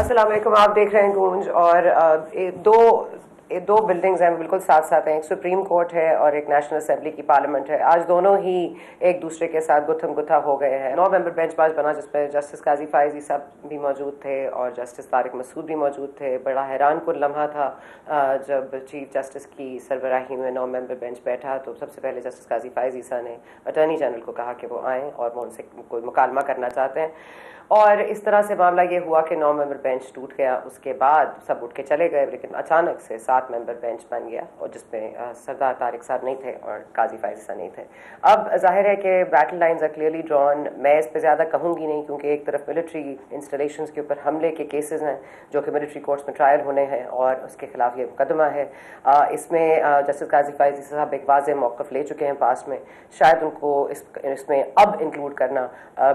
السلام علیکم. آپ دیکھ رہے ہیں گونج, اور دو بلڈنگز ہیں بالکل ساتھ ساتھ ہیں. ایک سپریم کورٹ ہے اور ایک نیشنل اسمبلی کی پارلیمنٹ ہے. آج دونوں ہی ایک دوسرے کے ساتھ گتھم گتھا ہو گئے ہیں. 9 ممبر بینچ آج بنا جس میں جسٹس قاضی فائزی صاحب بھی موجود تھے اور جسٹس طارق مسعود بھی موجود تھے. بڑا حیران کن لمحہ تھا جب چیف جسٹس کی سربراہی میں 9 ممبر بینچ بیٹھا تو سب سے پہلے جسٹس قاضی فائزی صاحب نے اٹارنی جنرل کو کہا کہ وہ آئیں اور وہ ان سے کوئی مکالمہ کرنا چاہتے ہیں. اور اس طرح سے معاملہ یہ ہوا کہ 9 ممبر بینچ ٹوٹ گیا. اس کے بعد سب اٹھ کے چلے گئے, لیکن اچانک سے 7 ممبر بینچ بن گیا, اور جس میں سردار طارق صاحب نہیں تھے اور قاضی فائزی صاحب نہیں تھے. اب ظاہر ہے کہ battle lines are clearly drawn. میں اس پہ زیادہ کہوں گی نہیں, کیونکہ ایک طرف ملٹری انسٹالیشنز کے اوپر حملے کے کیسز ہیں جو کہ ملٹری کورٹس میں ٹرائل ہونے ہیں, اور اس کے خلاف یہ مقدمہ ہے. اس میں جسٹس قاضی فائزی صاحب ایک واضح موقف لے چکے ہیں پاسٹ میں. شاید ان کو اس میں اب انکلوڈ کرنا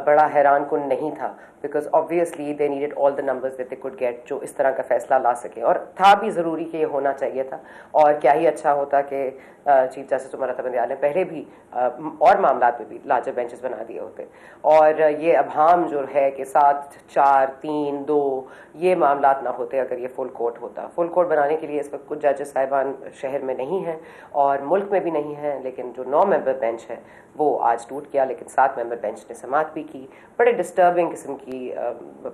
بڑا حیران کن نہیں تھا, because obviously they needed all the numbers that they could get جو اس طرح کا فیصلہ لا سکے, اور تھا بھی ضروری کہ یہ ہونا چاہیے تھا. اور کیا ہی اچھا ہوتا کہ چیف جسٹس عمر اتب بندیال نے پہلے بھی اور معاملات میں بھی لارجر بینچز بنا دیے ہوتے. اور یہ ابہام جو ہے کہ 7 4 3 2 یہ معاملات نہ ہوتے اگر یہ فل کورٹ ہوتا. فل کورٹ بنانے کے لیے اس وقت کچھ ججز صاحبان شہر میں نہیں ہیں اور ملک میں بھی نہیں ہیں, لیکن جو 9 ممبر بینچ ہے وہ آج ٹوٹ گیا. لیکن 7 ممبر بینچ نے سماعت بھی کی. بڑے ڈسٹربنگ قسم کی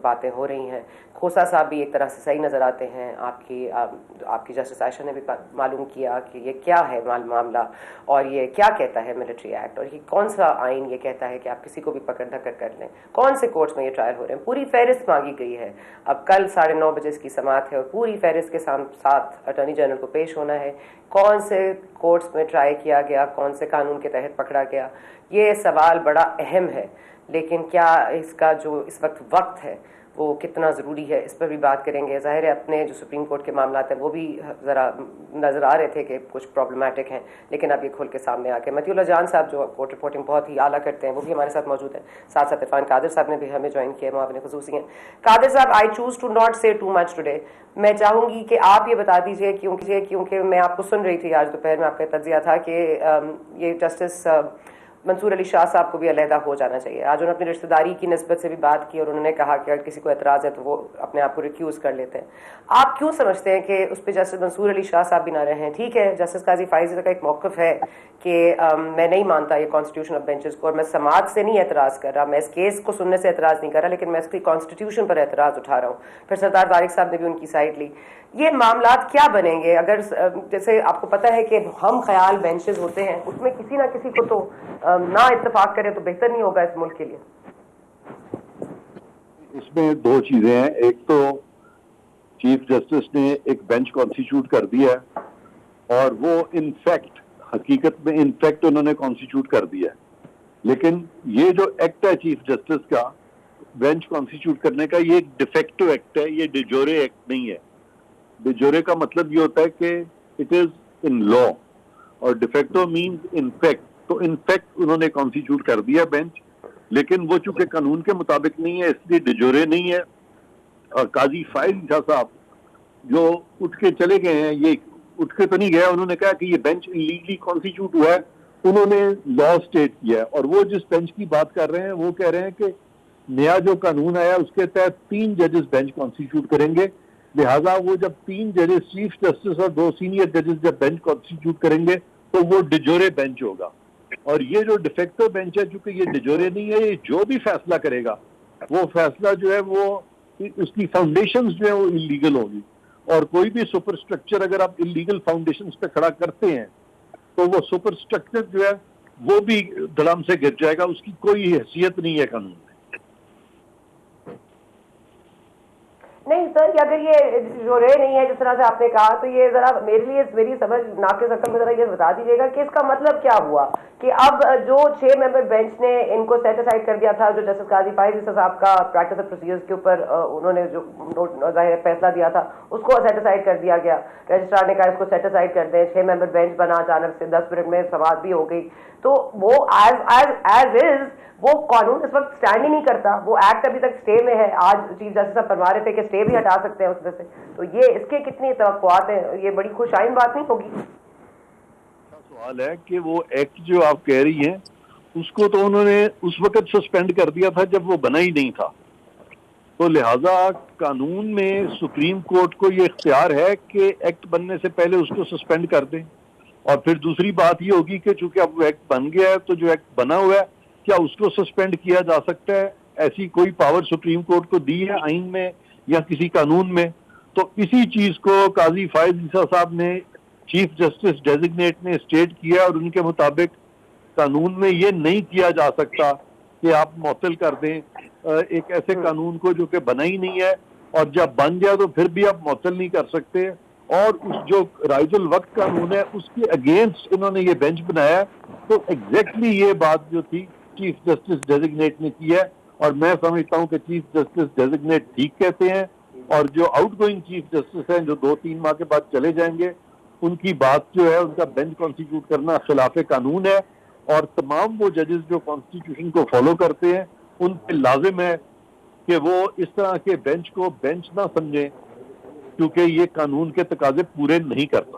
باتیں ہو رہی ہیں. کھوسا صاحب بھی ایک طرح سے صحیح نظر آتے ہیں. آپ کی جسٹس عائشہ نے بھی معلوم کیا کہ یہ کیا ہے معاملہ, اور یہ کیا کہتا ہے ملٹری ایکٹ, اور یہ کون سا آئین یہ کہتا ہے کہ آپ کسی کو بھی پکڑ دھکڑ کر لیں. کون سے کورٹس میں یہ ٹرائل ہو رہے ہیں. پوری فہرست مانگی گئی ہے. اب کل 9:30 بجے اس کی سماعت ہے, اور پوری فہرست کے ساتھ اٹارنی جنرل کو پیش ہونا ہے. کون سے کورٹس میں ٹرائی کیا گیا, کون سے قانون کے تحت پکڑا گیا, یہ سوال بڑا اہم ہے. لیکن کیا اس کا جو اس وقت ہے وہ کتنا ضروری ہے, اس پر بھی بات کریں گے. ظاہر ہے اپنے جو سپریم کورٹ کے معاملات ہیں وہ بھی ذرا نظر آ رہے تھے کہ کچھ پرابلمٹک ہیں, لیکن اب یہ کھل کے سامنے آ کے متی اللہ جان صاحب جو کورٹ رپورٹنگ بہت ہی اعلیٰ کرتے ہیں وہ بھی ہمارے ساتھ موجود ہیں. ساتھ ساتھ عرفان قادر صاحب نے بھی ہمیں جوائن کیا, معاون خصوصی ہیں. قادر صاحب, آئی چوز ٹو ناٹ سے ٹو مچ ٹوڈے. میں چاہوں گی کہ آپ یہ بتا دیجئے, کیونکہ میں آپ کو سن رہی تھی آج دوپہر میں, آپ کا تجزیہ تھا کہ یہ جسٹس منصور علی شاہ صاحب کو بھی علیحدہ ہو جانا چاہیے. آج انہوں نے اپنی رشتہ داری کی نسبت سے بھی بات کی, اور انہوں نے کہا کہ اگر کسی کو اعتراض ہے تو وہ اپنے آپ کو ریکیوز کر لیتے ہیں. آپ کیوں سمجھتے ہیں کہ اس پہ جسٹس منصور علی شاہ صاحب بھی نہ رہیں؟ ٹھیک ہے, جسٹس قاضی فائزی کا ایک موقف ہے کہ میں نہیں مانتا یہ کانسٹیٹیوشن آف بینچز کو, اور میں سماعت سے نہیں اعتراض کر رہا, میں اس کیس کو سننے سے اعتراض نہیں کر رہا, لیکن میں اس کی کانسٹیٹیوشن پر اعتراض اٹھا رہا ہوں. پھر سردار طارق صاحب نے بھی ان کی سائڈ لی. یہ معاملات کیا بنیں گے اگر, جیسے آپ کو پتہ ہے کہ ہم خیال بینچز ہوتے ہیں, اس میں کسی نہ کسی کو تو نہ اتفاق کرے تو بہتر نہیں ہوگا اس ملک کے لیے. اس میں 2 چیزیں ہیں. ایک تو چیف جسٹس نے ایک بینچ کانسٹیٹیوٹ کر دیا ہے, اور وہ حقیقت میں انہوں نے کانسٹیٹیوٹ کر دیا ہے. لیکن یہ جو ایکٹ ہے چیف جسٹس کا بینچ کانسٹیٹیوٹ کرنے کا, یہ ایک ڈیفیکٹو ایکٹ ہے, یہ ڈیجورے ایکٹ نہیں ہے. ڈیجورے کا مطلب یہ ہوتا ہے کہ اٹ از ان لا, اور ڈیفیکٹو مینز ان فیکٹ. تو ان فیکٹ انہوں نے کانسٹیٹیوٹ کر دیا بینچ, لیکن وہ چونکہ قانون کے مطابق نہیں ہے اس لیے ڈیجورے نہیں ہے. اور قاضی فائز شاہ صاحب جو اٹھ کے چلے گئے ہیں, یہ اٹھ کے تو نہیں گیا, انہوں نے کہا کہ یہ بینچ انلیگلی کانسٹیٹیوٹ ہوا ہے. انہوں نے لا اسٹیٹ کیا ہے, اور وہ جس بینچ کی بات کر رہے ہیں وہ کہہ رہے ہیں کہ نیا جو قانون آیا اس کے تحت 3 ججز بینچ کانسٹیٹیوٹ کریں گے. لہٰذا وہ جب 3 ججز چیف جسٹس اور 2 سینئر ججز جب بینچ کانسٹیٹیوٹ کریں گے تو وہ ڈیجورے بینچ ہوگا. اور یہ جو ڈیفیکٹو بینچ ہے, چونکہ یہ ڈیجورے نہیں ہے, یہ جو بھی فیصلہ کرے گا وہ فیصلہ جو ہے وہ اس کی فاؤنڈیشنز جو ہے وہ انلیگل ہوگی. اور کوئی بھی سپر اسٹرکچر اگر آپ انلیگل فاؤنڈیشنز پہ کھڑا کرتے ہیں تو وہ سپر اسٹرکچر جو ہے وہ بھی دھڑام سے گر جائے گا, اس کی کوئی حیثیت نہیں ہے قانون میں. نہیں سر, اگر یہ جو رے نہیں ہے جس طرح سے آپ نے کہا, تو یہ ذرا میرے لیے میری سمجھ ناقص عقل میں ذرا یہ بتا دیجیے گا کہ اس کا مطلب کیا ہوا کہ اب جو 6 ممبر بینچ نے ان کو سیٹ اسائڈ کر دیا تھا, جو جسٹس قاضی فائز صاحب کا پریکٹس آف پروسیجرز کے اوپر انہوں نے جو ظاہر فیصلہ دیا تھا اس کو سیٹ اسائڈ کر دیا گیا. رجسٹرار نے کہا اس کو سیٹ اسائڈ کر دیں. 6 ممبر بینچ بنا, اچانک سے 10 منٹ میں سماعت بھی ہو گئی. تو وہ ایز از وہ قانون اس وقت اسٹینڈ ہی نہیں کرتا. وہ ایکٹ ابھی تک اسٹے میں ہے. آج چیف جسٹس صاحب فرما رہے تھے کہ اسٹے بھی ہٹا سکتے ہیں اس میں سے. تو یہ اس کے کتنی توقعات ہیں؟ یہ بڑی خوش آئند بات نہیں ہوگی؟ سوال ہے کہ وہ ایکٹ جو آپ کہہ رہی ہیں اس کو تو انہوں نے اس وقت سسپینڈ کر دیا تھا جب وہ بنا ہی نہیں تھا. تو لہٰذا قانون میں سپریم کورٹ کو یہ اختیار ہے کہ ایکٹ بننے سے پہلے اس کو سسپینڈ کر دیں. اور پھر دوسری بات یہ ہوگی کہ چونکہ اب وہ ایکٹ بن گیا ہے تو جو ایکٹ بنا ہوا ہے کیا اس کو سسپینڈ کیا جا سکتا ہے؟ ایسی کوئی پاور سپریم کورٹ کو دی ہے آئین میں یا کسی قانون میں؟ تو اسی چیز کو قاضی فائز عیسیٰ صاحب نے چیف جسٹس ڈیزگنیٹ نے اسٹیٹ کیا اور ان کے مطابق قانون میں یہ نہیں کیا جا سکتا کہ آپ معطل کر دیں ایک ایسے قانون کو جو کہ بنا ہی نہیں ہے, اور جب بن گیا تو پھر بھی آپ معطل نہیں کر سکتے. اور اس جو رائج الوقت قانون ہے اس کے اگینسٹ انہوں نے یہ بینچ بنایا ہے. تو ایگزیکٹلی یہ بات جو تھی چیف جسٹس ڈیزگنیٹ نے کی ہے, اور میں سمجھتا ہوں کہ چیف جسٹس ڈیزگنیٹ ٹھیک کہتے ہیں, اور جو آؤٹ گوئنگ چیف جسٹس ہیں جو 2-3 ماہ کے بعد چلے جائیں گے ان کی بات جو ہے ان کا بینچ کانسٹیٹیوٹ کرنا خلاف قانون ہے. اور تمام وہ ججز جو کانسٹیٹیوشن کو فالو کرتے ہیں ان پہ لازم ہے کہ وہ اس طرح کے بینچ کو بینچ نہ سمجھیں کیونکہ یہ قانون کے تقاضے پورے نہیں کرتا.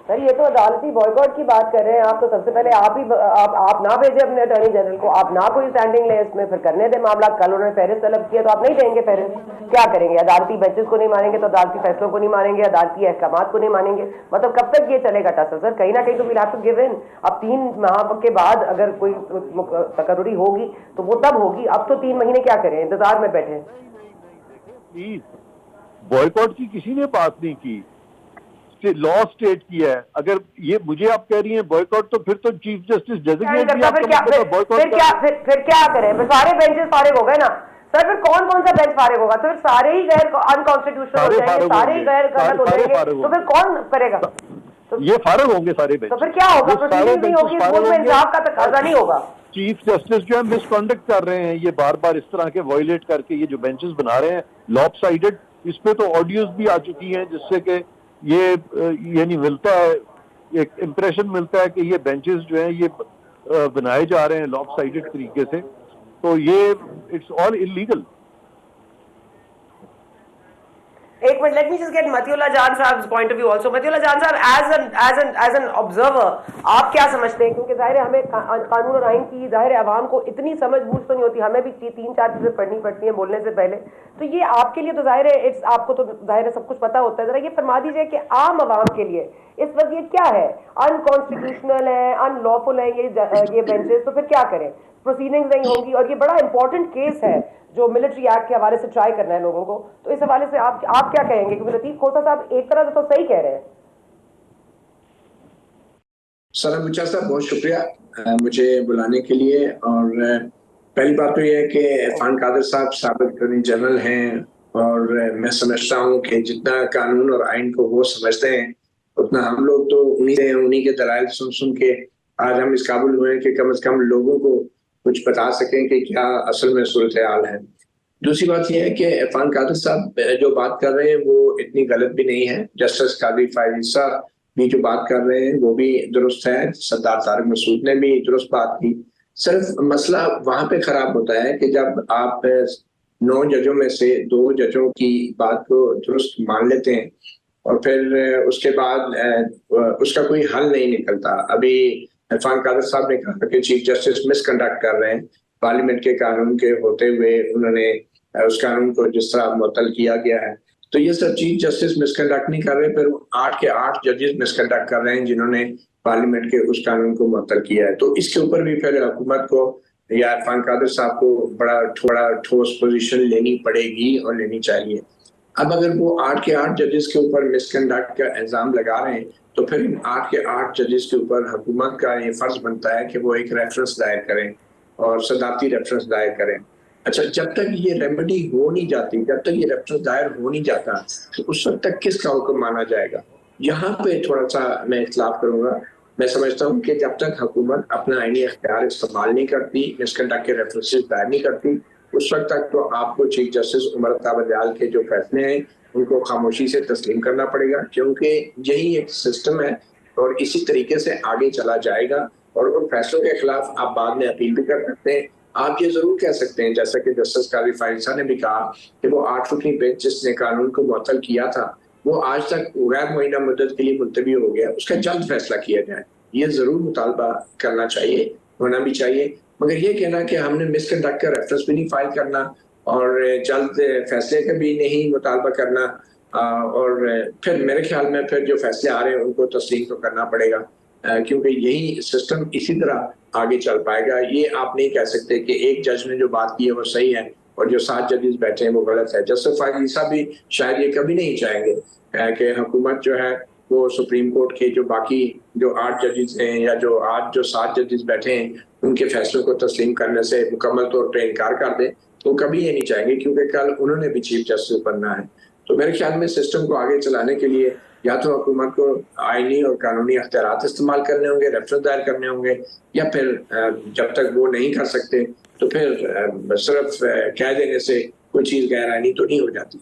سر یہ تو عدالتی بائیکاٹ کی بات کر رہے ہیں آپ, تو سب سے پہلے آپ نہ بھیجیں اپنے اٹارنی جنرل کو, آپ نہ کوئی اسٹینڈنگ لیں اس میں, پھر کرنے دیں معاملات. کل انہوں نے فہرست طلب کیا تو آپ نہیں دیں گے فہرست, کیا کریں گے؟ عدالتی بینچز کو نہیں مانیں گے تو عدالتی فیصلوں کو نہیں مانیں گے, عدالتی احکامات کو نہیں مانیں گے. مطلب کب تک یہ چلے گا ٹسل سر؟ کہیں نہ کہیں تو ویل ہیو ٹو گیو ان. اب 3 ماہ کے بعد اگر کوئی تقرری ہوگی تو وہ تب ہوگی, اب تو 3 مہینے کیا کریں, انتظار میں بیٹھے. پلیز بائیکاٹ کی کسی نے بات نہیں کی, لا اسٹیٹ کیا ہے. اگر یہ مجھے آپ کہہ رہی ہیں بائیکاٹ, تو پھر تو چیف جسٹس ڈیزگنیٹ بھی آپ کا مطلب بائیکاٹ کر. پھر کیا کریں؟ پھر سارے بینچز فارغ ہو گئے نا سر. پھر کون سا بینچ فارغ ہوگا؟ تو پھر سارے ہی غیر انکانسٹیٹیوشنل ہو جائیں گے, سارے ہی غیر غلط ہو جائیں گے, تو پھر کون کرے گا؟ یہ فارغ ہوں گے سارے بینچ. تو پھر کیا ہوگا؟ پروسیڈنگ نہیں ہوگی, اس میں انصاف کا تقاضا نہیں ہوگا. چیف جسٹس جو ہے مس کنڈکٹ کر رہے ہیں, یہ بار بار اس طرح کے وائلیٹ کر کے یہ جو بینچز بنا رہے ہیں لاپ سائیڈڈ. اس پہ تو آڈیوز بھی آ چکی ہیں جس سے کہ یہ یعنی ملتا ہے, ایک امپریشن ملتا ہے کہ یہ بینچز جو ہیں یہ بنائے جا رہے ہیں لاپ سائیڈڈ طریقے سے. تو یہ اٹس آل انلیگل. ایک minute, let me just get Matiullah Jan صاحب پوائنٹ آف ویو آلسو. متی اللہ جان صاحب ایز این آبزرور آپ کیا سمجھتے ہیں؟ کیونکہ ظاہر ہے ہمیں قانون اور آئین کی ظاہر عوام کو اتنی سمجھ بوجھ تو نہیں ہوتی, ہمیں بھی 3-4 چیزیں پڑھنی پڑتی ہیں بولنے سے پہلے. تو یہ آپ کے لیے تو ظاہر ہے آپ کو تو ظاہر ہے سب کچھ پتا ہوتا ہے. ذرا یہ فرما دیجیے کہ عام عوام کے لیے اس وقت یہ کیا ہے؟ انکانسٹیٹیوشنل ہے, ان لافل ہے یہ بینچز, تو پھر کیا کریں؟ پروسیڈنگز نہیں ہوں گی, اور یہ بڑا امپورٹنٹ کیس ہے جو ملٹری ایکٹ کے حوالے سے ٹرائی کرنا ہے لوگوں کو. تو اس حوالے سے آپ کیا کہیں گے؟ کیونکہ لطیف کھوسا صاحب ایک طرح سے تو صحیح کہہ رہے ہیں. سلام مچا صاحب, بہت شکریہ مجھے بلانے کے لیے. اور پہلی بات تو یہ ہے کہ عرفان قادر صاحب سابق اٹارنی جنرل ہیں, اور میں سمجھتا ہوں کہ جتنا قانون اور آئین کو وہ سمجھتے ہیں اتنا ہم لوگ تو انہی کے دلائل سن کے آج ہم اس قابل ہوئے ہیں کہ کم از کم لوگوں کو کچھ بتا سکیں کہ کیا اصل میں صورتحال ہے. دوسری بات یہ ہے کہ عرفان قادر صاحب جو بات کر رہے ہیں وہ اتنی غلط بھی نہیں ہے. جسٹس قاضی فائز عیسیٰ بھی جو بات کر رہے ہیں وہ بھی درست ہے, سردار طارق مسعود نے بھی درست بات کی. صرف مسئلہ وہاں پہ خراب ہوتا ہے کہ جب آپ 9 ججوں میں سے 2 ججوں کی بات کو درست مان لیتے ہیں اور پھر اس کے بعد اس کا کوئی حل نہیں نکلتا. ابھی عرفان قادر صاحب نے کہا کہ چیف جسٹس مس کنڈکٹ کر رہے ہیں پارلیمنٹ کے قانون کے ہوتے ہوئے. انہوں نے اس قانون کو جس طرح معطل کیا گیا ہے, تو یہ سب چیف جسٹس مس کنڈکٹ نہیں کر رہے, پھر 8 کے 8 ججز مس کنڈکٹ کر رہے ہیں جنہوں نے پارلیمنٹ کے اس قانون کو معطل کیا ہے. تو اس کے اوپر بھی پھر حکومت کو یا عرفان قادر صاحب کو بڑا ٹھوس پوزیشن لینی پڑے گی اور لینی چاہیے. اب اگر وہ 8 کے 8 ججز کے اوپر مس کنڈکٹ کا الزام لگا رہے ہیں تو پھر ان 8 کے 8 ججز کے اوپر حکومت کا یہ فرض بنتا ہے کہ وہ ایک ریفرنس دائر کریں اور صدارتی ریفرنس دائر کریں. اچھا, جب تک یہ ریمیڈی ہو نہیں جاتی, جب تک یہ ریفرنس دائر ہو نہیں جاتا, تو اس وقت تک کس کا حکم مانا جائے گا؟ یہاں پہ تھوڑا سا میں اختلاف کروں گا. میں سمجھتا ہوں کہ جب تک حکومت اپنا آئینی اختیار استعمال نہیں کرتی, مس کنڈکٹ کے ریفرنسز دائر نہیں کرتی, اس وقت تک تو آپ کو چیف جسٹس عمر عطا بندیال کے جو فیصلے ہیں ان کو خاموشی سے تسلیم کرنا پڑے گا, کیونکہ یہی ایک سسٹم ہے اور اسی طریقے سے آگے چلا جائے گا. اور ان فیصلوں کے خلاف آپ بعد میں اپیل بھی کر سکتے ہیں. آپ یہ ضرور کہہ سکتے ہیں جیسا کہ جسٹس قاضی فائز عیسیٰ نے بھی کہا کہ وہ 8 رکنی بینچ جس نے قانون کو معطل کیا تھا وہ آج تک غیر معینہ مدت کے لیے ملتوی ہو گیا, اس کا جلد فیصلہ کیا جائے. یہ ضرور مطالبہ کرنا چاہیے, ہونا بھی چاہیے. مگر یہ کہنا کہ ہم نے مس کنڈکٹ کا ریفرنس بھی نہیں فائل کرنا اور جلد فیصلے کا بھی نہیں مطالبہ کرنا، اور پھر میرے خیال میں پھر جو فیصلے آ رہے ہیں ان کو تسلیم تو کرنا پڑے گا، کیونکہ یہی سسٹم اسی طرح آگے چل پائے گا۔ یہ آپ نہیں کہہ سکتے کہ ایک جج نے جو بات کی ہے وہ صحیح ہے اور جو 7 ججز بیٹھے ہیں وہ غلط ہے۔ جسٹس فائز عیسیٰ بھی شاید یہ کبھی نہیں چاہیں گے کہ حکومت جو ہے وہ سپریم کورٹ کے جو باقی جو 8 ججز ہیں یا جو آج جو 7 ججز بیٹھے ہیں ان کے فیصلوں کو تسلیم کرنے سے مکمل طور پہ انکار کر دیں، تو کبھی یہ نہیں چاہیں گے، کیونکہ کل انہوں نے بھی چیف جسٹس بننا ہے۔ تو میرے خیال میں سسٹم کو آگے چلانے کے لیے یا تو حکومت کو آئینی اور قانونی اختیارات استعمال کرنے ہوں گے، ریفرنس دائر کرنے ہوں گے، یا پھر جب تک وہ نہیں کر سکتے تو پھر صرف کہہ دینے سے کوئی چیز غیر آئینی تو نہیں ہو جاتی۔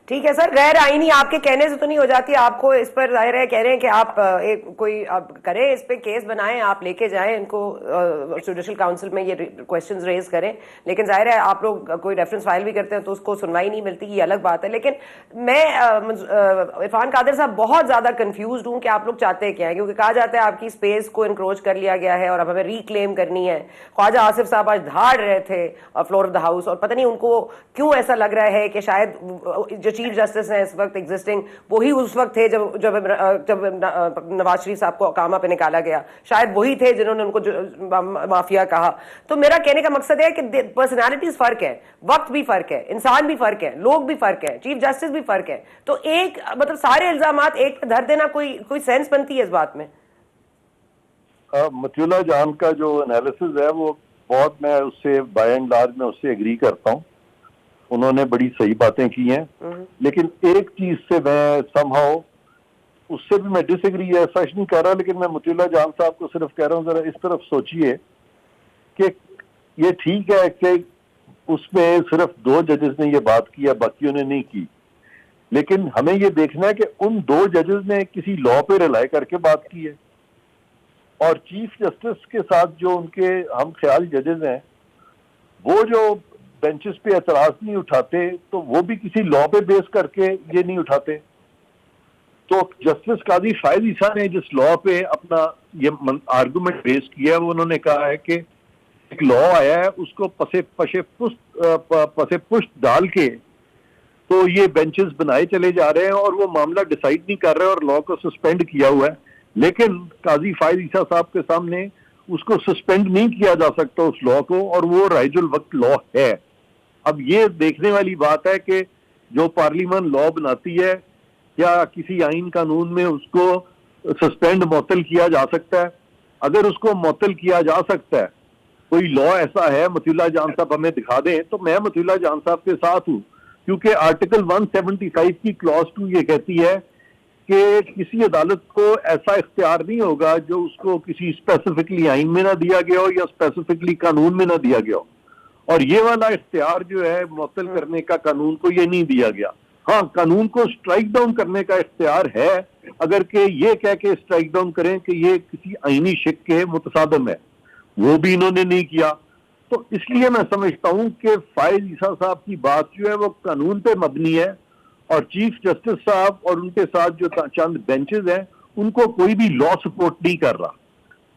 ٹھیک ہے سر، غیر آئینی آپ کے کہنے سے تو نہیں ہو جاتی، آپ کو اس پر ظاہر ہے کہہ رہے ہیں کہ آپ کوئی آپ کریں، اس پہ کیس بنائیں، آپ لے کے جائیں ان کو جوڈیشل کاؤنسل میں یہ کویسچنز ریز کریں، لیکن ظاہر ہے آپ لوگ کوئی ریفرنس فائل بھی کرتے ہیں تو اس کو سنوائی نہیں ملتی، یہ الگ بات ہے۔ لیکن میں عرفان قادر صاحب بہت زیادہ کنفیوزڈ ہوں کہ آپ لوگ چاہتے کیا ہیں، کیونکہ کہا جاتا ہے آپ کی اسپیس کو انکروچ کر لیا گیا ہے اور اب ہمیں ریکلیم کرنی ہے۔ خواجہ آصف صاحب آج دھاڑ رہے تھے فلور آف دا ہاؤس، اور پتہ نہیں ان کو کیوں ایسا لگ رہا ہے کہ شاید جو چیف جسٹس ہیں اس وقت ایگزسٹنگ وہی اس وقت تھے جب نواز شریف صاحب کو اقامہ پہ نکالا گیا، شاید وہی تھے جنہوں نے ان کو مافیا کہا۔ تو میرا کہنے کا مقصد ہے کہ پرسنالٹیز فرق ہے، وقت بھی فرق ہے، انسان بھی فرق ہے، لوگ بھی فرق ہے، چیف جسٹس بھی فرق ہے، تو ایک مطلب سارے الزامات ایک پہ دھر دینا کوئی سینس بنتی ہے اس بات میں؟ مطیع اللہ جان کا جو انالیسز ہے وہ بہت، میں اس سے بائی اینڈ لارج میں اس سے ایگری کرتا ہوں، انہوں نے بڑی صحیح باتیں کی ہیں، لیکن ایک چیز سے میں سم ہاؤ اس سے بھی میں ڈس ایگری ہے، سچ نہیں کہہ رہا، لیکن میں مطیع اللہ جان صاحب کو صرف کہہ رہا ہوں ذرا اس طرف سوچئے کہ یہ ٹھیک ہے کہ اس میں صرف 2 ججز نے یہ بات کی ہے، باقیوں نے نہیں کی، لیکن ہمیں یہ دیکھنا ہے کہ ان 2 ججز نے کسی لا پہ رلائی کر کے بات کی ہے، اور چیف جسٹس کے ساتھ جو ان کے ہم خیال ججز ہیں وہ جو بینچز پہ اعتراض نہیں اٹھاتے تو وہ بھی کسی لا پہ بیس کر کے یہ نہیں اٹھاتے۔ تو جسٹس قاضی فائز عیسیٰ نے جس لا پہ اپنا یہ آرگومنٹ بیس کیا ہے وہ انہوں نے کہا ہے کہ ایک لا آیا ہے اس کو پسے پشت ڈال کے تو یہ بینچز بنائے چلے جا رہے ہیں اور وہ معاملہ ڈیسائیڈ نہیں کر رہے اور لا کو سسپینڈ کیا ہوا ہے، لیکن قاضی فائز عیسیٰ صاحب کے سامنے اس کو سسپینڈ نہیں کیا جا سکتا اس لا کو، اور وہ رائج الوقت لا ہے۔ اب یہ دیکھنے والی بات ہے کہ جو پارلیمان لا بناتی ہے کیا کسی آئین قانون میں اس کو سسپینڈ معطل کیا جا سکتا ہے؟ اگر اس کو معطل کیا جا سکتا ہے، کوئی لا ایسا ہے مطیع اللہ جان صاحب ہمیں دکھا دیں، تو میں مطیع اللہ جان صاحب کے ساتھ ہوں، کیونکہ آرٹیکل 175 کی کلاس 2 یہ کہتی ہے کہ کسی عدالت کو ایسا اختیار نہیں ہوگا جو اس کو کسی اسپیسیفکلی آئین میں نہ دیا گیا ہو یا اسپیسیفکلی قانون میں نہ دیا گیا ہو، اور یہ والا اختیار جو ہے معطل کرنے کا قانون کو یہ نہیں دیا گیا۔ ہاں، قانون کو اسٹرائک ڈاؤن کرنے کا اختیار ہے، اگر کہ یہ کہہ کے اسٹرائک ڈاؤن کریں کہ یہ کسی آئینی شق کے متصادم ہے، وہ بھی انہوں نے نہیں کیا۔ تو اس لیے میں سمجھتا ہوں کہ فائز عیسیٰ صاحب کی بات جو ہے وہ قانون پہ مبنی ہے، اور چیف جسٹس صاحب اور ان کے ساتھ جو چند بینچز ہیں ان کو کوئی بھی لا سپورٹ نہیں کر رہا۔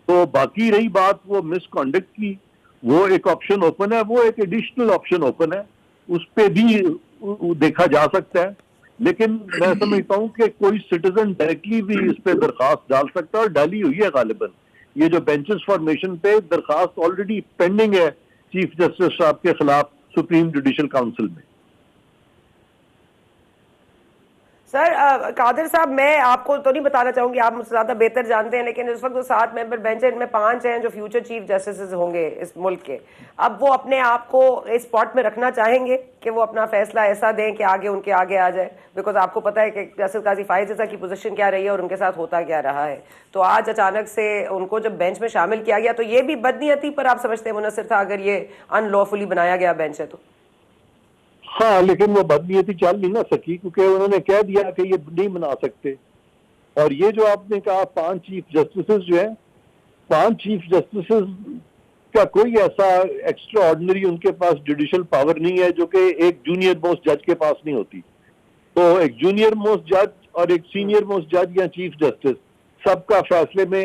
تو باقی رہی بات وہ مس کانڈکٹ کی، وہ ایک آپشن اوپن ہے، وہ ایک ایڈیشنل آپشن اوپن ہے، اس پہ بھی دیکھا جا سکتا ہے، لیکن میں سمجھتا ہوں کہ کوئی سٹیزن ڈائریکٹلی بھی اس پہ درخواست ڈال سکتا ہے، اور ڈالی ہوئی ہے غالباً۔ یہ جو بینچز فارمیشن پہ درخواست آلریڈی پینڈنگ ہے چیف جسٹس صاحب کے خلاف سپریم جوڈیشل کاؤنسل میں۔ سر قادر صاحب، میں آپ کو تو نہیں بتانا چاہوں گی، آپ مجھ سے زیادہ بہتر جانتے ہیں، لیکن اس وقت جو 7 ممبر بینچ ہے ان میں 5 ہیں جو فیوچر چیف جسٹس ہوں گے اس ملک کے۔ اب وہ اپنے آپ کو اس اسپاٹ میں رکھنا چاہیں گے کہ وہ اپنا فیصلہ ایسا دیں کہ آگے ان کے آگے آ جائے، بیکاز آپ کو پتہ ہے کہ جسٹس قاضی فائز عیسیٰ کی پوزیشن کیا رہی ہے اور ان کے ساتھ ہوتا کیا رہا ہے۔ تو آج اچانک سے ان کو جب بینچ میں شامل کیا گیا تو یہ بھی بدنیتی پر آپ سمجھتے ہیں منحصر تھا، اگر یہ ان لافلی بنایا گیا بینچ ہے تو؟ ہاں، لیکن وہ بدنیتی چل نہیں نہ سکی، کیونکہ انہوں نے کہہ دیا کہ یہ نہیں بنا سکتے۔ اور یہ جو آپ نے کہا 5 چیف جسٹسز جو ہیں، 5 چیف جسٹسز کا کوئی ایسا ایکسٹرا آرڈنری ان کے پاس جوڈیشل پاور نہیں ہے جو کہ ایک جونیئر موسٹ جج کے پاس نہیں ہوتی۔ تو ایک جونیئر موسٹ جج اور ایک سینئر موسٹ جج یا چیف جسٹس سب کا فیصلے میں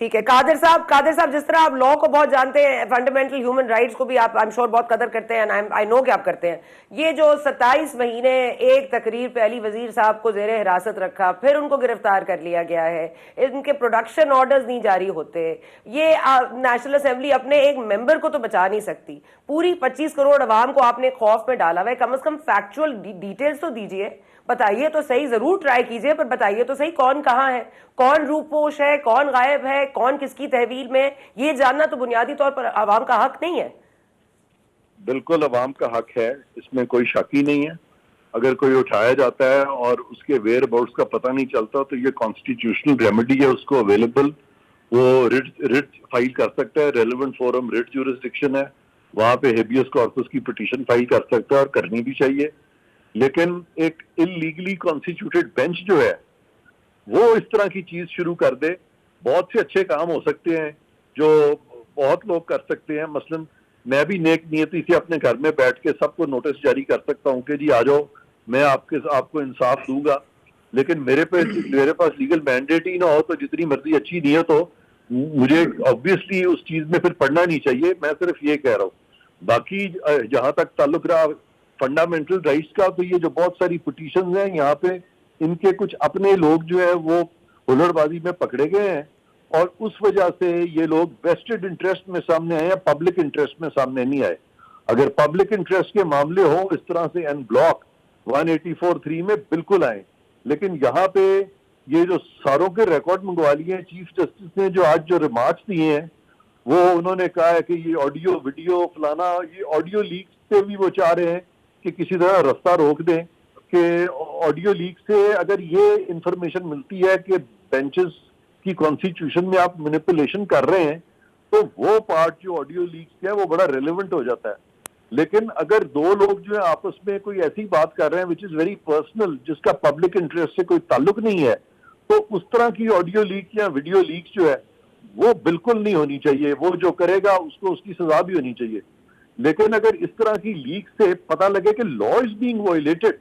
ٹھیک ہے قادر صاحب جس طرح آپ لا کو بہت جانتے ہیں, فنڈامنٹل ہیومن رائٹس کو بھی آپ آئی ایم شیور بہت قدر کرتے ہیں, آئی نو کہ آپ کرتے ہیں, یہ جو 27 مہینے ایک تقریر پہ علی وزیر صاحب کو زیر حراست رکھا, پھر ان کو گرفتار کر لیا گیا ہے, ان کے پروڈکشن آرڈرز نہیں جاری ہوتے, یہ نیشنل اسمبلی اپنے ایک ممبر کو تو بچا نہیں سکتی, پوری 25 کروڑ عوام کو آپ نے خوف میں ڈالا ہوا ہے, کم از کم فیکچوئل ڈیٹیلز تو دیجئے, بتائیے تو صحیح, ضرور ٹرائی کیجئے پر بتائیے تو صحیح کون کہاں ہے, کون روپوش ہے, کون غائب ہے, کون کس کی تحویل میں, یہ جاننا تو بنیادی طور پر عوام کا حق نہیں ہے. بالکل عوام کا حق ہے, اس میں کوئی شک ہی نہیں ہے. اگر کوئی اٹھایا جاتا ہے اور اس کے ویئر اباؤٹس کا پتہ نہیں چلتا تو یہ کانسٹیٹیوشنل ریمیڈی ہے اس کو اویلیبل, وہ ریٹ فائل کر سکتا ہے, ریلیونٹ فورم ریٹ جورسڈکشن ہے, وہاں پہ ہیبیس کارپس کی پٹیشن فائل کر سکتا ہے اور کرنی بھی چاہیے. لیکن ایک انلیگلی کانسٹیٹیوٹڈ بینچ جو ہے وہ اس طرح کی چیز شروع کر دے, بہت سے اچھے کام ہو سکتے ہیں جو بہت لوگ کر سکتے ہیں. مثلا میں بھی نیک نیتی سے اپنے گھر میں بیٹھ کے سب کو نوٹس جاری کر سکتا ہوں کہ جی آ جاؤ, میں آپ کو انصاف دوں گا, لیکن میرے پاس لیگل مینڈیٹ ہی نہ ہو تو جتنی مرضی اچھی نیت ہو, مجھے آبویسلی اس چیز میں پھر پڑھنا نہیں چاہیے. میں صرف یہ کہہ رہا ہوں. باقی جہاں تک تعلق رہا فنڈامنٹل رائٹس کا, تو یہ جو بہت ساری پٹیشنز ہیں یہاں پہ ان کے کچھ اپنے لوگ جو ہے وہ ہلڑ بازی میں پکڑے گئے ہیں, اور اس وجہ سے یہ لوگ ویسٹڈ انٹرسٹ میں سامنے آئے ہیں, پبلک انٹرسٹ میں سامنے نہیں آئے. اگر پبلک انٹرسٹ کے معاملے ہوں اس طرح سے این بلاک 184(3) میں بالکل آئیں, لیکن یہاں پہ یہ جو ساروں کے ریکارڈ منگوا لیے ہیں چیف جسٹس نے, جو آج جو ریمارکس دیے ہیں وہ انہوں نے کہا ہے کہ یہ آڈیو ویڈیو فلانا, یہ آڈیو لیک سے بھی وہ چاہ رہے ہیں کہ کسی طرح رستہ روک دیں, کہ آڈیو لیک سے اگر یہ انفارمیشن ملتی ہے کہ بینچز کی کانسٹیٹیوشن میں آپ مینیپولیشن کر رہے ہیں تو وہ پارٹ جو آڈیو لیک سے ہے وہ بڑا ریلیونٹ ہو جاتا ہے. لیکن اگر دو لوگ جو ہے آپس میں کوئی ایسی بات کر رہے ہیں وچ از ویری پرسنل, جس کا پبلک انٹرسٹ سے کوئی تعلق نہیں ہے, تو اس طرح کی آڈیو لیک یا ویڈیو لیک جو ہے وہ بالکل نہیں ہونی چاہیے. وہ جو کرے گا اس کو اس کی سزا بھی ہونی چاہیے. لیکن اگر اس طرح کی لیک سے پتہ لگے کہ لا از بینگ وائلیٹڈ,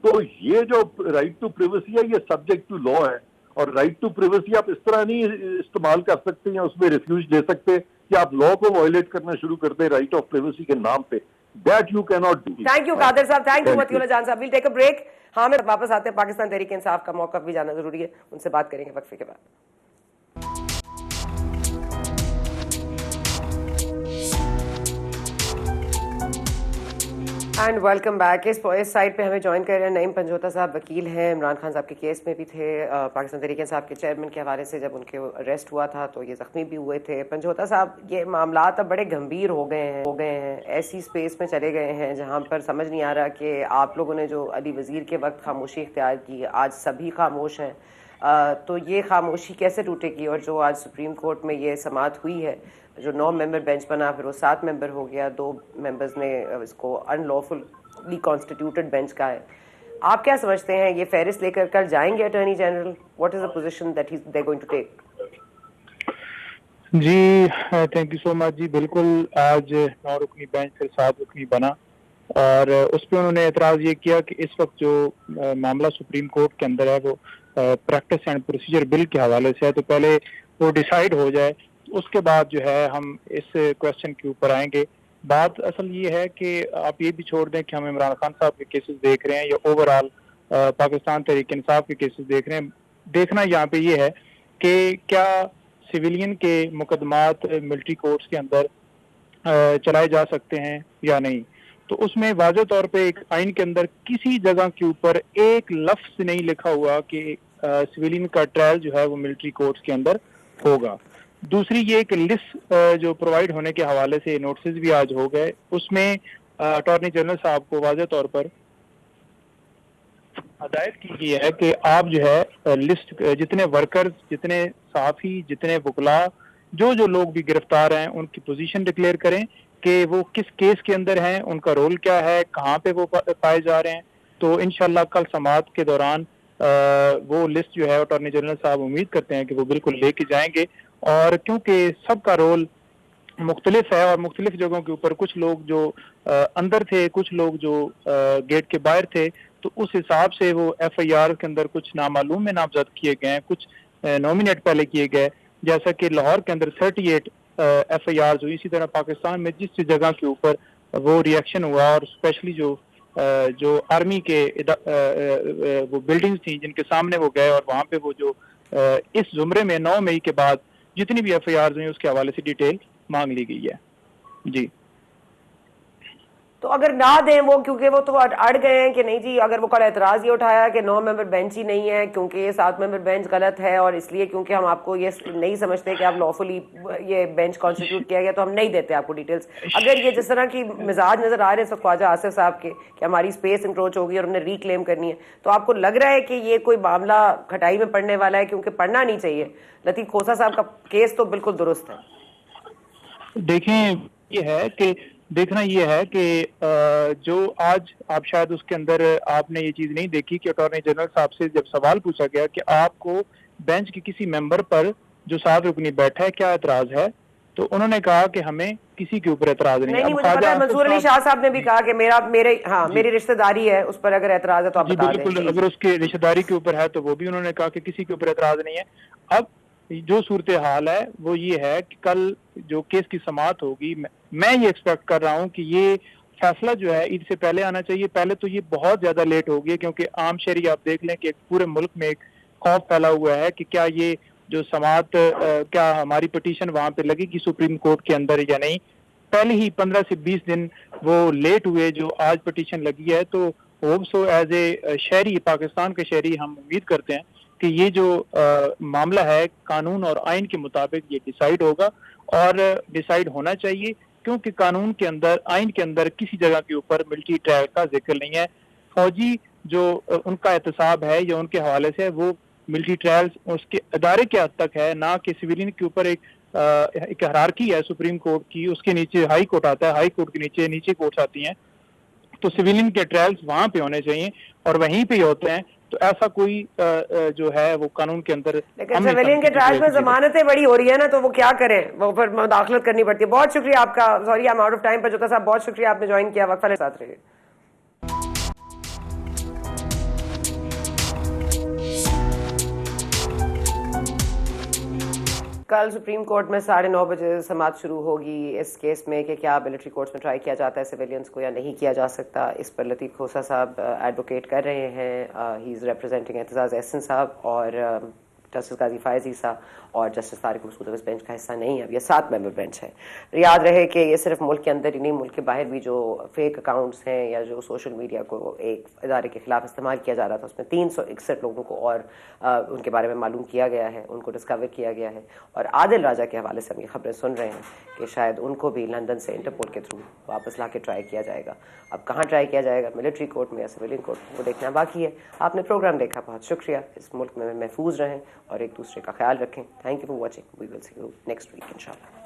تو یہ جو رائٹ ٹو پریویسی ہے یہ سبجیکٹ ٹو لا ہے, اور رائٹ ٹو پریویسی آپ اس طرح نہیں استعمال کر سکتے یا اس میں ریفیوز دے سکتے کہ آپ لا کو وائلیٹ کرنا شروع کر دیں رائٹ آف پریویسی کے نام پہ. That you cannot do. Thank you Qadir sahab, thank you Matiullah Jan sahab. We'll take a break. ہاں میں واپس آتے ہیں, پاکستان تحریک انصاف کا موقف بھی جانا ضروری ہے, ان سے بات کریں گے وقفے کے بعد. And welcome back. اس سائٹ پہ ہمیں جوائن کر رہے ہیں نعیم پنجوتا صاحب, وکیل ہیں, عمران خان صاحب کے کیس میں بھی تھے, پاکستان تحریک انصاف کے چیئرمین کے حوالے سے جب ان کے اریسٹ ہوا تھا تو یہ زخمی بھی ہوئے تھے. پنجوتا صاحب, یہ معاملات اب بڑے گمبھیر ہو گئے ہیں, ایسی اسپیس میں چلے گئے ہیں جہاں پر سمجھ نہیں آ رہا کہ آپ لوگوں نے جو علی وزیر کے وقت خاموشی اختیار کی, آج سبھی خاموش ہیں, تو یہ خاموشی کیسے ٹوٹے گی؟ اور جو آج سپریم کورٹ میں یہ سماعت ہوئی ہے, جو 9 ممبر بینچ بنا پھر وہ 7 ممبر ہو گیا, 2 ممبرز نے اس کو ان لافلی کانسٹیٹیوٹڈ بینچ کا ہے, آپ کیا سمجھتے ہیں یہ فہرست لے کر کل جائیں گے attorney general? What is the position that they going to take? جی تھینک یو سو مچ. جی بالکل, آج 9 رکنی بینچ پھر 7 رکنی بنا, اور اس پہ انہوں نے اعتراض یہ کیا کہ اس وقت جو معاملہ سپریم کورٹ کے اندر ہے وہ پریکٹس اینڈ پروسیجر بل کے حوالے سے ہے, تو پہلے وہ ڈیسائیڈ ہو جائے, اس کے بعد جو ہے ہم اس کویشچن کے اوپر آئیں گے. بات اصل یہ ہے کہ آپ یہ بھی چھوڑ دیں کہ ہم عمران خان صاحب کے کیسز دیکھ رہے ہیں یا اوور آل پاکستان تحریک انصاف کے کیسز دیکھ رہے ہیں. دیکھنا یہاں پہ یہ ہے کہ کیا سویلین کے مقدمات ملٹری کورٹس کے اندر چلائے جا سکتے ہیں یا نہیں. تو اس میں واضح طور پہ ایک آئین کے اندر کسی جگہ کے اوپر ایک لفظ نہیں لکھا ہوا کہ سویلین کا ٹرائل جو ہے وہ ملٹری کورٹس کے اندر ہوگا. دوسری یہ کہ لسٹ جو پرووائڈ ہونے کے حوالے سے نوٹسز بھی آج ہو گئے, اس میں اٹارنی جنرل صاحب کو واضح طور پر ہدایت کی گئی ہے کہ آپ جو ہے لسٹ جتنے ورکرز, جتنے صحافی, جتنے وکلاء, جو لوگ بھی گرفتار ہیں ان کی پوزیشن ڈکلیئر کریں کہ وہ کس کیس کے اندر ہیں, ان کا رول کیا ہے, کہاں پہ وہ پائے جا رہے ہیں. تو انشاءاللہ کل سماعت کے دوران وہ لسٹ جو ہے اٹارنی جنرل صاحب امید کرتے ہیں کہ وہ بالکل لے کے جائیں گے. اور کیونکہ سب کا رول مختلف ہے اور مختلف جگہوں کے اوپر کچھ لوگ جو اندر تھے, کچھ لوگ جو گیٹ کے باہر تھے, تو اس حساب سے وہ ایف آئی آر کے اندر کچھ نامعلوم میں نامزد کیے گئے ہیں, کچھ نامینیٹ پہلے کیے گئے. جیسا کہ لاہور کے اندر 38 FIRs ہوئی, اسی طرح پاکستان میں جس جگہ کے اوپر وہ ریئیکشن ہوا, اور اسپیشلی جو آرمی کے وہ بلڈنگز تھیں جن کے سامنے وہ گئے, اور وہاں پہ وہ جو اس زمرے میں 9 مئی کے بعد جتنی بھی FIRs ہوئی اس کے حوالے سے ڈیٹیل مانگ لی گئی ہے. جی تو اگر نہ دیں وہ, کیونکہ وہ تو اڑ گئے ہیں کہ نہیں جی, اگر وہ کل اعتراض یہ اٹھایا کہ 9 ممبر بینچ ہی نہیں ہے کیونکہ یہ 7 ممبر بینچ غلط ہے, اور اس لیے کیونکہ ہم آپ کو یہ نہیں سمجھتے کہ آپ لافلی یہ بینچ کانسٹیٹیوٹ کیا گیا تو ہم نہیں دیتے آپ کو ڈیٹیلز. اگر یہ جس طرح کی مزاج نظر آ رہے ہیں اس خواجہ آصف صاحب کے کہ ہماری اسپیس انکروچ ہوگی اور ہم نے ریکلیم کرنی ہے, تو آپ کو لگ رہا ہے کہ یہ کوئی معاملہ کھٹائی میں پڑنے والا ہے؟ کیونکہ پڑھنا نہیں چاہیے. لطیف کھوسہ صاحب کا کیس تو بالکل درست ہے. دیکھیں دیکھنا یہ ہے کہ جو آج آپ شاید اس کے اندر آپ نے یہ چیز نہیں دیکھی کہ اٹارنی جنرل صاحب سے جب سوال پوچھا گیا کہ آپ کو بینچ کے کسی ممبر پر جو 7 رکنی بیٹھا ہے کیا اعتراض ہے, تو انہوں نے کہا کہ ہمیں کسی کے اوپر اعتراض نہیں. نہیں, مجھے پتا ہے منصور علی شاہ صاحب نے بھی کہا کہ میری رشتہ داری ہے, اس پر اگر اعتراض ہے تو آپ بتا دیں. بالکل, اگر اس کے رشتہ داری کے اوپر ہے تو وہ بھی انہوں نے کہا کہ کسی کے اوپر اعتراض نہیں ہے. اب جو صورتحال ہے وہ یہ ہے کہ کل جو کیس کی سماعت ہوگی, میں یہ ایکسپیکٹ کر رہا ہوں کہ یہ فیصلہ جو ہے عید سے پہلے آنا چاہیے. پہلے تو یہ بہت زیادہ لیٹ ہو گیا, کیونکہ عام شہری آپ دیکھ لیں کہ پورے ملک میں ایک خوف پھیلا ہوا ہے کہ کیا یہ جو سماعت, کیا ہماری پٹیشن وہاں پہ لگے گی سپریم کورٹ کے اندر یا نہیں. پہلے ہی 15 سے 20 دن وہ لیٹ ہوئے جو آج پٹیشن لگی ہے. تو ہوپ سو ایز اے شہری, پاکستان کے شہری, ہم امید کرتے ہیں کہ یہ جو معاملہ ہے قانون اور آئین کے مطابق یہ ڈیسائیڈ ہوگا, اور ڈیسائیڈ ہونا چاہیے, کیونکہ قانون کے اندر, آئین کے اندر کسی جگہ کے اوپر ملٹری ٹرائل کا ذکر نہیں ہے. فوجی جو ان کا احتساب ہے یا ان کے حوالے سے وہ ملٹری ٹرائل اس کے ادارے کے حد تک ہے, نہ کہ سویلین کے اوپر ایک ہرارکی ہے سپریم کورٹ کی, اس کے نیچے ہائی کورٹ آتا ہے, ہائی کورٹ کے نیچے کورٹس آتی ہیں, تو سویلین کے ٹرائلز وہاں پہ ہونے چاہیے اور وہیں پہ ہوتے ہیں. تو ایسا کوئی جو ہے وہ قانون کے اندر, لیکن سویلین کے ٹرائل میں ضمانتیں بڑی ہو رہی ہے نا, تو وہ کیا کریں, وہ پھر مداخلت کرنی پڑتی ہے. بہت شکریہ آپ کا, sorry I am out of time, پر جوتا صاحب بہت شکریہ آپ نے جوائن کیا, وقفہ کے ساتھ رہیے. کل سپریم کورٹ میں 9:30 بجے سماعت شروع ہوگی اس کیس میں کہ کیا ملٹری کورٹس میں ٹرائی کیا جاتا ہے سویلینز کو یا نہیں کیا جا سکتا. اس پر لطیف کھوسہ صاحب ایڈوکیٹ کر رہے ہیں, ہی از ریپرزینٹنگ اعتزاز احسن صاحب اور جسٹس قاضی فائز عیسیٰ اور جسٹس طارق مسعود اس بینچ کا حصہ نہیں ہے. اب یہ 7 ممبر بینچ ہے. یاد رہے کہ یہ صرف ملک کے اندر ہی نہیں, ملک کے باہر بھی جو فیک اکاؤنٹس ہیں یا جو سوشل میڈیا کو ایک ادارے کے خلاف استعمال کیا جا رہا تھا, اس میں 361 لوگوں کو اور ان کے بارے میں معلوم کیا گیا ہے, ان کو ڈسکور کیا گیا ہے. اور عادل راجہ کے حوالے سے ہم یہ خبریں سن رہے ہیں کہ شاید ان کو بھی لندن سے انٹرپول کے تھرو واپس لا کے ٹرائی کیا جائے گا. اب کہاں ٹرائی کیا جائے گا, ملٹری کورٹ میں یا سویلین کورٹ, وہ دیکھنا باقی ہے. آپ نے پروگرام دیکھا, بہت شکریہ. اس ملک میں محفوظ رہیں اور ایک دوسرے کا خیال رکھیں. Thank you for watching. We will see you next week انشاءاللہ.